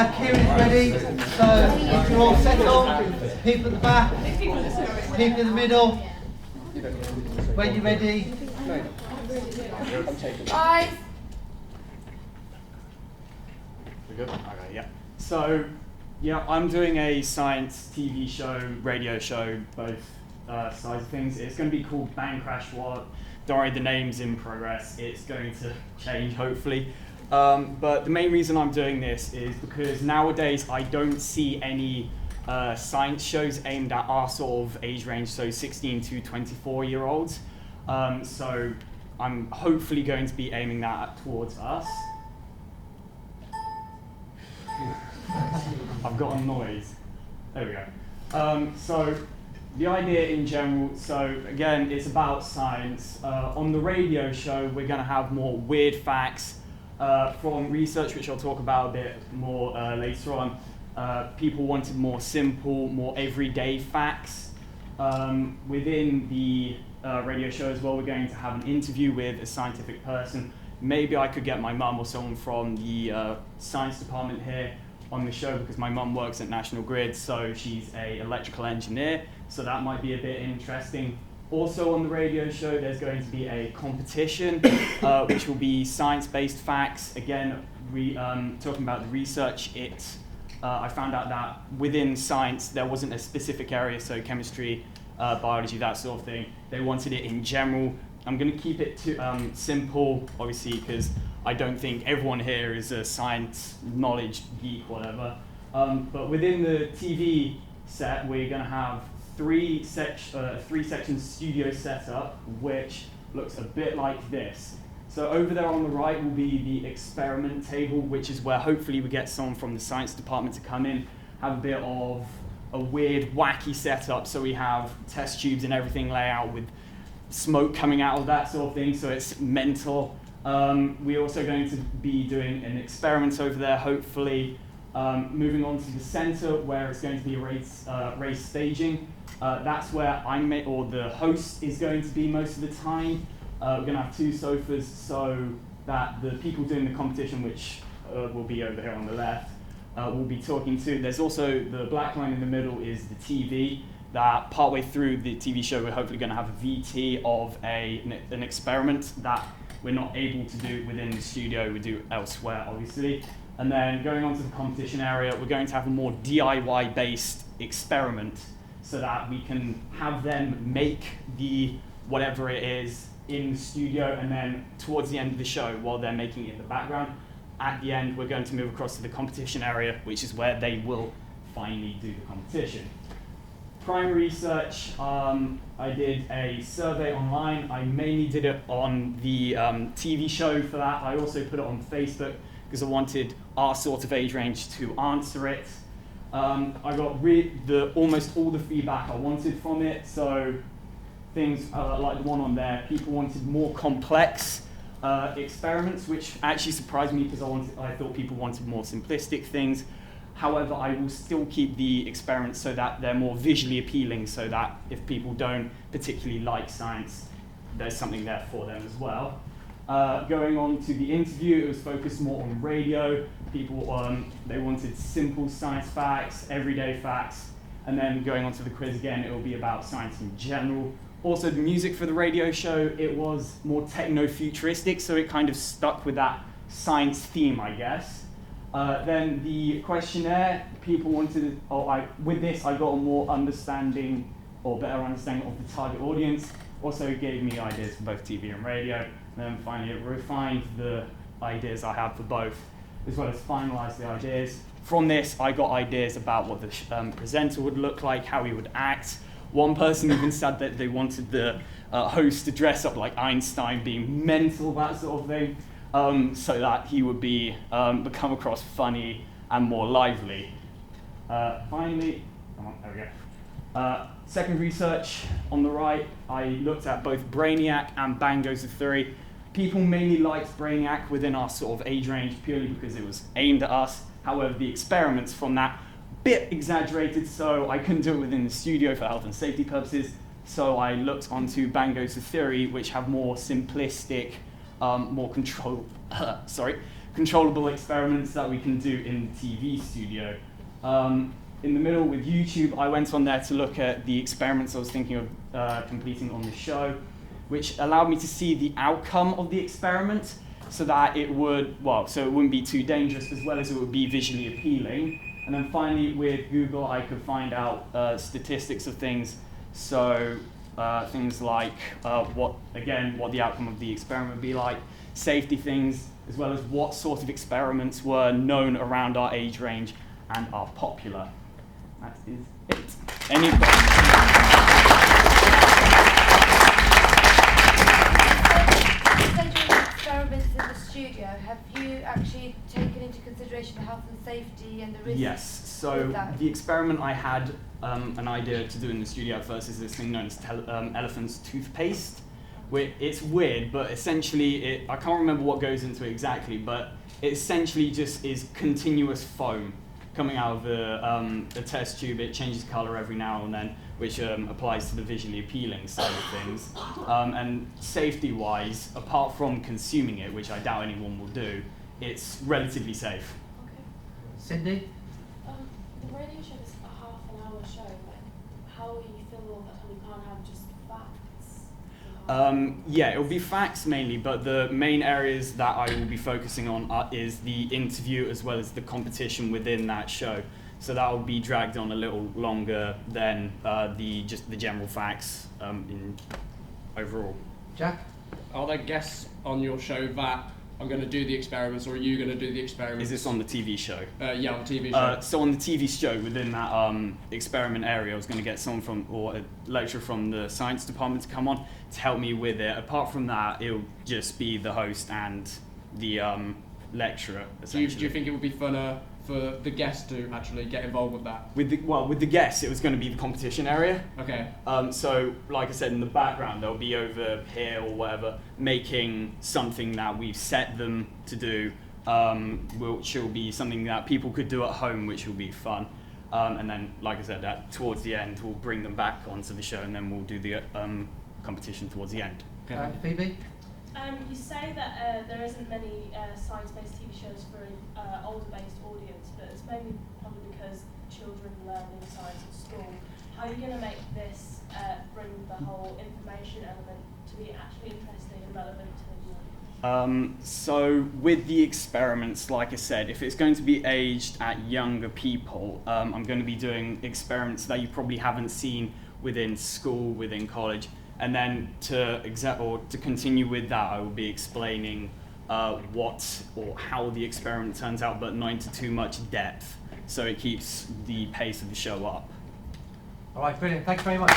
Kieran's ready, so if you're all settled, people at the back, people in the middle, when you're ready. Bye. We're good? Okay, yeah. So, yeah, I'm doing a science TV show, radio show, both sides of things. It's going to be called Bang Crash Wallop. Don't worry, the name's in progress. It's going to change, hopefully. But the main reason I'm doing this is because nowadays I don't see any science shows aimed at our sort of age range, so 16 to 24-year-olds. So I'm hopefully going to be aiming that towards us. I've got a noise. There we go. So the idea in general, so again, it's about science. On the radio show, we're going to have more weird facts from research, which I'll talk about a bit more later on. People wanted more simple, more everyday facts. Within the radio show as well, we're going to have an interview with a scientific person. Maybe I could get my mum or someone from the science department here on the show, because my mum works at National Grid, so she's an electrical engineer, so that might be a bit interesting. Also on the radio show, there's going to be a competition, which will be science-based facts. Again, talking about the research, I found out that within science, there wasn't a specific area, so chemistry, biology, that sort of thing. They wanted it in general. I'm going to keep it simple, obviously, because I don't think everyone here is a science knowledge geek, whatever. But within the TV set, we're going to have three section studio setup, which looks a bit like this. So over there on the right will be the experiment table, which is where hopefully we get someone from the science department to come in, have a bit of a weird, wacky setup. So we have test tubes and everything lay out with smoke coming out of that sort of thing, so it's mental. We're also going to be doing an experiment over there, hopefully. Moving on to the center, where it's going to be a race staging. That's where the host is going to be most of the time. We're going to have two sofas so that the people doing the competition, which will be over here on the left, will be talking to. There's also the black line in the middle is the TV. That partway through the TV show, we're hopefully going to have a VT of an experiment that we're not able to do within the studio, we do elsewhere, obviously. And then going on to the competition area, we're going to have a more DIY-based experiment so that we can have them make whatever it is in the studio, and then towards the end of the show, while they're making it in the background, at the end, we're going to move across to the competition area, which is where they will finally do the competition. Primary research, I did a survey online. I mainly did it on the TV show for that. I also put it on Facebook because I wanted our sort of age range to answer it. I got almost all the feedback I wanted from it. So things like the one on there, people wanted more complex experiments, which actually surprised me because I thought people wanted more simplistic things. However, I will still keep the experiments so that they're more visually appealing, so that if people don't particularly like science, there's something there for them as well. Going on to the interview, it was focused more on radio. People, they wanted simple science facts, everyday facts, and then going on to the quiz again, it will be about science in general. Also, the music for the radio show, it was more techno-futuristic, so it kind of stuck with that science theme, I guess. Then the questionnaire, people wanted, with this I got a more understanding, or better understanding of the target audience. Also gave me ideas for both TV and radio. And then finally it refined the ideas I have for both, as well as finalized the ideas. From this, I got ideas about what the presenter would look like, how he would act. One person even said that they wanted the host to dress up like Einstein, being mental, that sort of thing. So that he would become across funny and more lively. Finally, there we go. Second research on the right, I looked at both Brainiac and Bang Goes the Theory. People mainly liked Brainiac within our sort of age range purely because it was aimed at us. However, the experiments from that, bit exaggerated, so I couldn't do it within the studio for health and safety purposes. So I looked onto Bang Goes the Theory, which have more simplistic, more controllable experiments that we can do in the TV studio. In the middle with YouTube, I went on there to look at the experiments I was thinking of completing on the show, which allowed me to see the outcome of the experiment so that it would, so it wouldn't be too dangerous as well as it would be visually appealing. And then finally with Google, I could find out statistics of things. So things like what the outcome of the experiment would be like, safety things, as well as what sort of experiments were known around our age range and are popular. That is it. Any questions? Experiments in the studio, have you actually taken into consideration the health and safety and the risks? Yes, so the experiment I had an idea to do in the studio at first is this thing known as elephant's toothpaste. It's weird, but essentially, I can't remember what goes into it exactly, but it essentially just is continuous foam coming out of a test tube. It changes colour every now and then, which applies to the visually appealing side of things. And safety-wise, apart from consuming it, which I doubt anyone will do, it's relatively safe. Okay. Cindy? The radio show is a half-an-hour show. Like, how will you fill all that time? You can't have just facts. Yeah, it will be facts mainly, but the main areas that I will be focusing on is the interview as well as the competition within that show. So that will be dragged on a little longer than just the general facts in overall. Jack? Are there guests on your show that are going to do the experiments, or are you going to do the experiments? Is this on the TV show? Yeah, on the TV show. So on the TV show, within that experiment area, I was going to get someone or a lecturer from the science department to come on to help me with it. Apart from that, it'll just be the host and the lecturer, essentially. Do you think it would be funner for the guests to actually get involved with that? With the guests, it was going to be the competition area. Okay. So, like I said, in the background, they'll be over here or whatever, making something that we've set them to do, which will be something that people could do at home, which will be fun. And then, like I said, towards the end, we'll bring them back onto the show, and then we'll do the competition towards the end. Okay. Phoebe? You say that there isn't many science-based TV shows for an older-based audience, but it's mainly probably because children learning science at school. How are you going to make this bring the whole information element to be actually interesting and relevant to you? So with the experiments, like I said, if it's going to be aged at younger people, I'm going to be doing experiments that you probably haven't seen within school, within college. And then to continue with that, I will be explaining what or how the experiment turns out, but not into too much depth, so it keeps the pace of the show up. All right, brilliant. Thank you very much.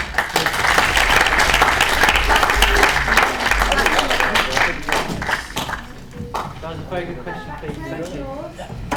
That was a very good question, Phoebe. Thank you.